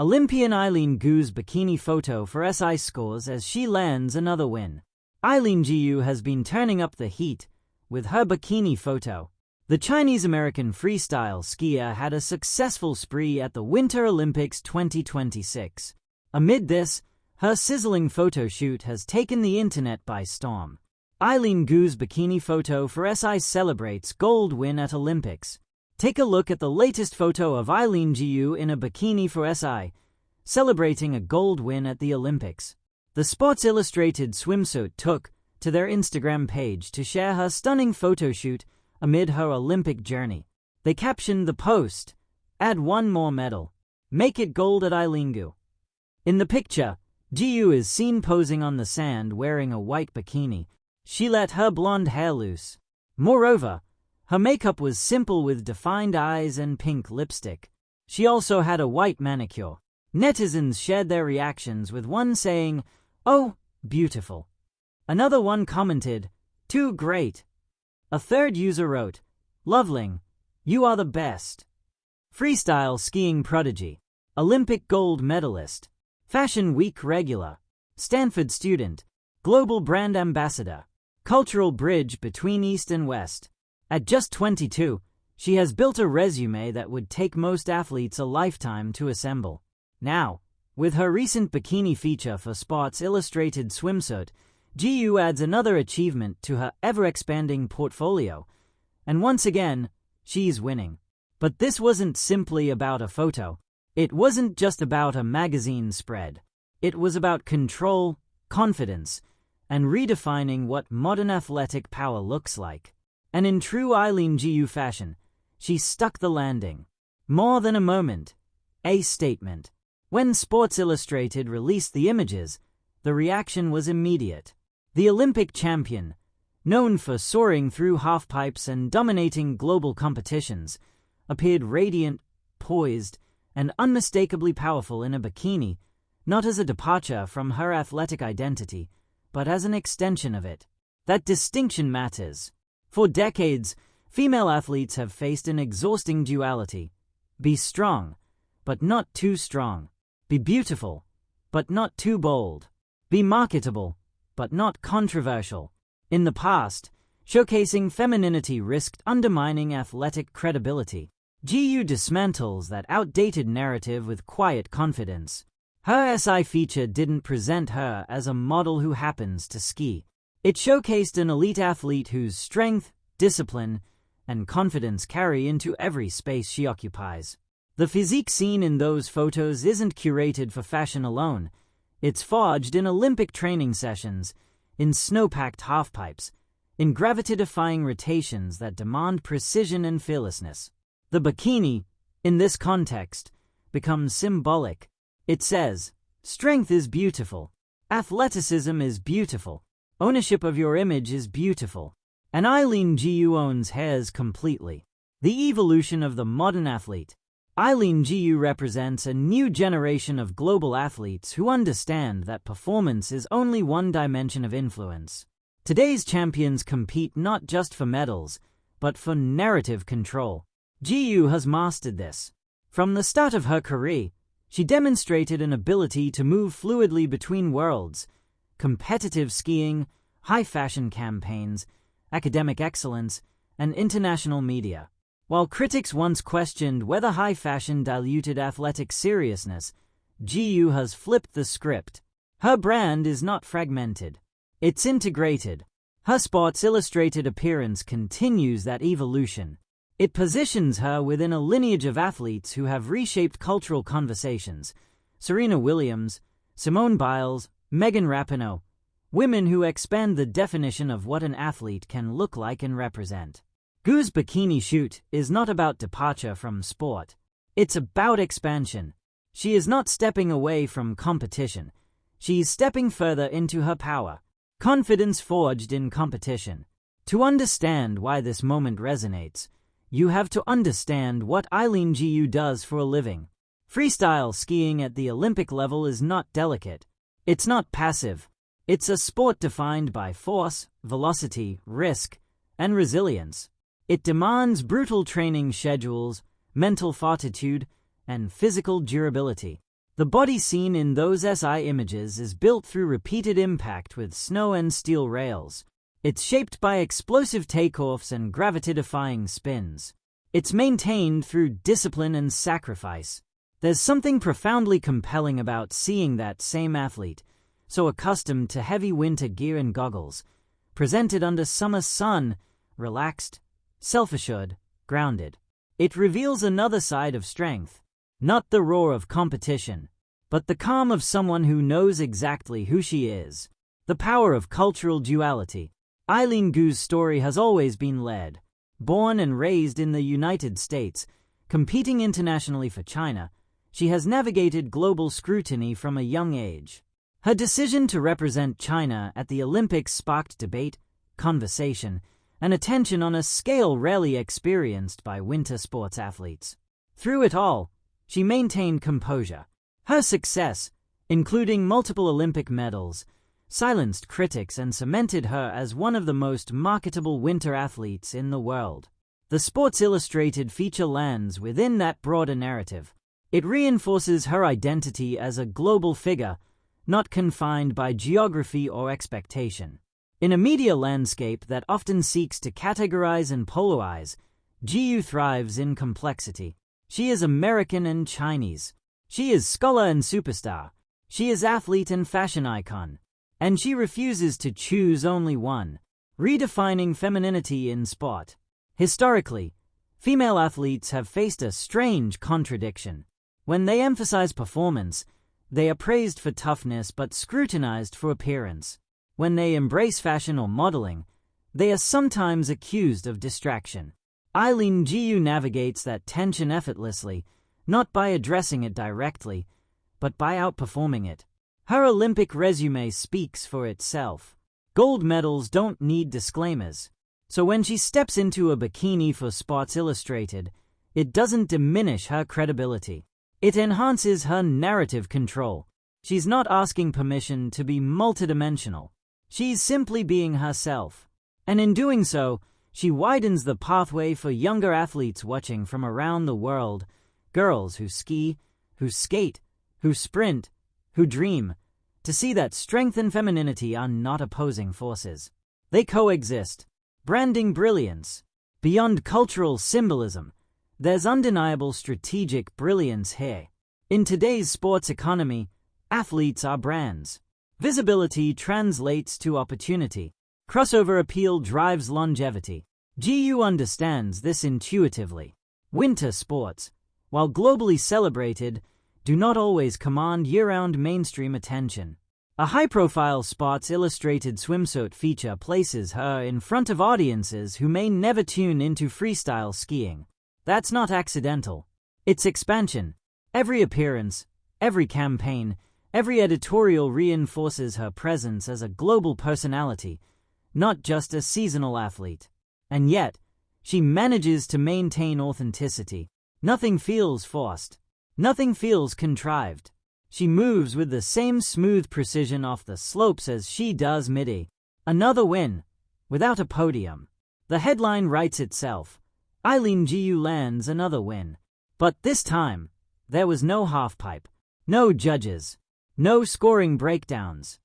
Olympian Eileen Gu's bikini photo for SI scores as she lands another win. Eileen Gu has been turning up the heat with her bikini photo. The Chinese-American freestyle skier had a successful spree at the Winter Olympics 2026. Amid this, her sizzling photo shoot has taken the internet by storm. Eileen Gu's bikini photo for SI celebrates gold win at Olympics. Take a look at the latest photo of Eileen Gu in a bikini for SI, celebrating a gold win at the Olympics. The Sports Illustrated swimsuit took to their Instagram page to share her stunning photo shoot amid her Olympic journey. They captioned the post, "Add one more medal. Make it gold at Eileen Gu." In the picture, Gu is seen posing on the sand wearing a white bikini. She let her blonde hair loose. Moreover, her makeup was simple with defined eyes and pink lipstick. She also had a white manicure. Netizens shared their reactions with one saying, "Oh, beautiful." Another one commented, "Too great." A third user wrote, "Loveling, you are the best." Freestyle skiing prodigy, Olympic gold medalist, Fashion Week regular, Stanford student, global brand ambassador, cultural bridge between East and West. At just 22, she has built a resume that would take most athletes a lifetime to assemble. Now, with her recent bikini feature for Sports Illustrated swimsuit, Gu adds another achievement to her ever-expanding portfolio. And once again, she's winning. But this wasn't simply about a photo. It wasn't just about a magazine spread. It was about control, confidence, and redefining what modern athletic power looks like. And in true Eileen Gu fashion, she stuck the landing. More than a moment, a statement. When Sports Illustrated released the images, the reaction was immediate. The Olympic champion, known for soaring through halfpipes and dominating global competitions, appeared radiant, poised, and unmistakably powerful in a bikini, not as a departure from her athletic identity, but as an extension of it. That distinction matters. For decades, female athletes have faced an exhausting duality. Be strong, but not too strong. Be beautiful, but not too bold. Be marketable, but not controversial. In the past, showcasing femininity risked undermining athletic credibility. Gu dismantles that outdated narrative with quiet confidence. Her SI feature didn't present her as a model who happens to ski. It showcased an elite athlete whose strength, discipline, and confidence carry into every space she occupies. The physique seen in those photos isn't curated for fashion alone. It's forged in Olympic training sessions, in snow-packed halfpipes, in gravity-defying rotations that demand precision and fearlessness. The bikini, in this context, becomes symbolic. It says, strength is beautiful. Athleticism is beautiful. Ownership of your image is beautiful. And Eileen Gu owns hers completely. The evolution of the modern athlete. Eileen Gu represents a new generation of global athletes who understand that performance is only one dimension of influence. Today's champions compete not just for medals, but for narrative control. Gu has mastered this. From the start of her career, she demonstrated an ability to move fluidly between worlds, competitive skiing, high fashion campaigns, academic excellence, and international media. While critics once questioned whether high fashion diluted athletic seriousness, Gu has flipped the script. Her brand is not fragmented. It's integrated. Her Sports Illustrated appearance continues that evolution. It positions her within a lineage of athletes who have reshaped cultural conversations. Serena Williams, Simone Biles, Megan Rapinoe, women who expand the definition of what an athlete can look like and represent. Gu's bikini shoot is not about departure from sport. It's about expansion. She is not stepping away from competition. She's stepping further into her power. Confidence forged in competition. To understand why this moment resonates, you have to understand what Eileen Gu does for a living. Freestyle skiing at the Olympic level is not delicate. It's not passive. It's a sport defined by force, velocity, risk, and resilience. It demands brutal training schedules, mental fortitude, and physical durability. The body seen in those SI images is built through repeated impact with snow and steel rails. It's shaped by explosive takeoffs and gravity-defying spins. It's maintained through discipline and sacrifice. There's something profoundly compelling about seeing that same athlete, so accustomed to heavy winter gear and goggles, presented under summer sun, relaxed, self-assured, grounded. It reveals another side of strength, not the roar of competition, but the calm of someone who knows exactly who she is. The power of cultural duality. Eileen Gu's story has always been led. Born and raised in the United States, competing internationally for China, she has navigated global scrutiny from a young age. Her decision to represent China at the Olympics sparked debate, conversation, and attention on a scale rarely experienced by winter sports athletes. Through it all, she maintained composure. Her success, including multiple Olympic medals, silenced critics and cemented her as one of the most marketable winter athletes in the world. The Sports Illustrated feature lands within that broader narrative. It reinforces her identity as a global figure, not confined by geography or expectation. In a media landscape that often seeks to categorize and polarize, Gu thrives in complexity. She is American and Chinese. She is scholar and superstar. She is athlete and fashion icon. And she refuses to choose only one. Redefining femininity in sport. Historically, female athletes have faced a strange contradiction. When they emphasize performance, they are praised for toughness but scrutinized for appearance. When they embrace fashion or modeling, they are sometimes accused of distraction. Eileen Gu navigates that tension effortlessly, not by addressing it directly, but by outperforming it. Her Olympic resume speaks for itself. Gold medals don't need disclaimers. So when she steps into a bikini for Sports Illustrated, it doesn't diminish her credibility. It enhances her narrative control. She's not asking permission to be multidimensional. She's simply being herself. And in doing so, she widens the pathway for younger athletes watching from around the world. Girls who ski, who skate, who sprint, who dream, to see that strength and femininity are not opposing forces. They coexist. Branding brilliance. Beyond cultural symbolism, there's undeniable strategic brilliance here. In today's sports economy, athletes are brands. Visibility translates to opportunity. Crossover appeal drives longevity. Gu understands this intuitively. Winter sports, while globally celebrated, do not always command year-round mainstream attention. A high-profile Sports Illustrated swimsuit feature places her in front of audiences who may never tune into freestyle skiing. That's not accidental. It's expansion. Every appearance, every campaign, every editorial reinforces her presence as a global personality, not just a seasonal athlete. And yet, she manages to maintain authenticity. Nothing feels forced. Nothing feels contrived. She moves with the same smooth precision off the slopes as she does midi. Another win, without a podium. The headline writes itself. Eileen Gu lands another win. But this time, there was no halfpipe, no judges, no scoring breakdowns.